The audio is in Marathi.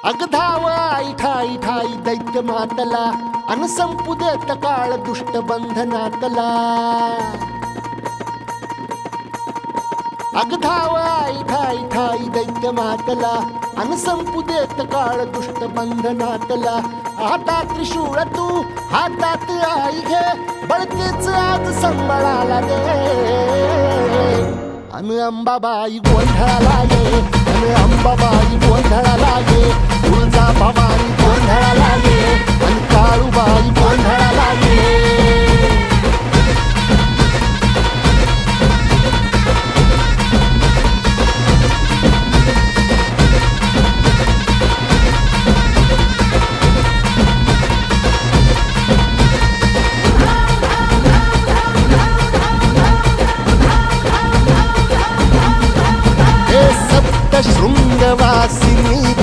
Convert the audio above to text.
अग धाव आई ठाई ठाई दैत्य मातला अन संपू देत काळ दुष्ट बंधनातला अग धाव आई ठाई ठाई दैत्य मातला अन संपू देत काळ दुष्ट बंधनातला हातात त्रिशूळ तू हातात आई घे बळतेच आज संबळाला दे अन अंबाबाई गोंधळाला ये अन अंबाबाई गोंधळाला